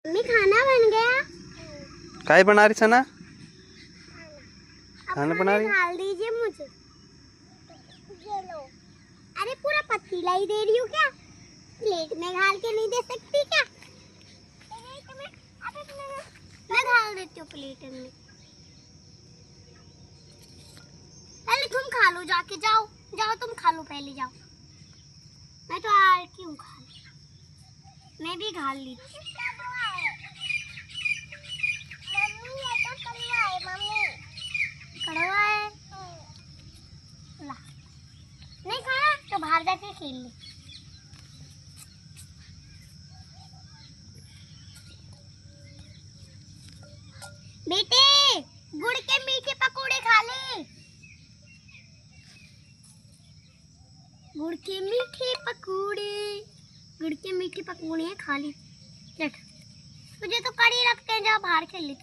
Mummy खाना बन गया। काय बना रही सना? खाना बना रही? डाल दीजिए मुझे। ये लो। अरे पूरा पतीला ही दे रही हूँ क्या? प्लेट में डाल के नहीं दे सकती क्या? मैं डाल देती हूँ प्लेट में। पहले तुम खा लो, जाके जाओ जाओ, तुम खा लो, पहले जाओ। मैं तो आ रही हूँ खा ली। मैं भी खा ली। कड़वा है। ला। नहीं खाना तो बाहर जाके खेल ले। बेटे गुड़ के मीठे पकोड़े खा ले। गुड़ के मीठे पकोड़े, गुड़ के मीठे पकोड़े खा ले। तुझे तो कड़ी लगते हैं, जब बाहर खेल ले।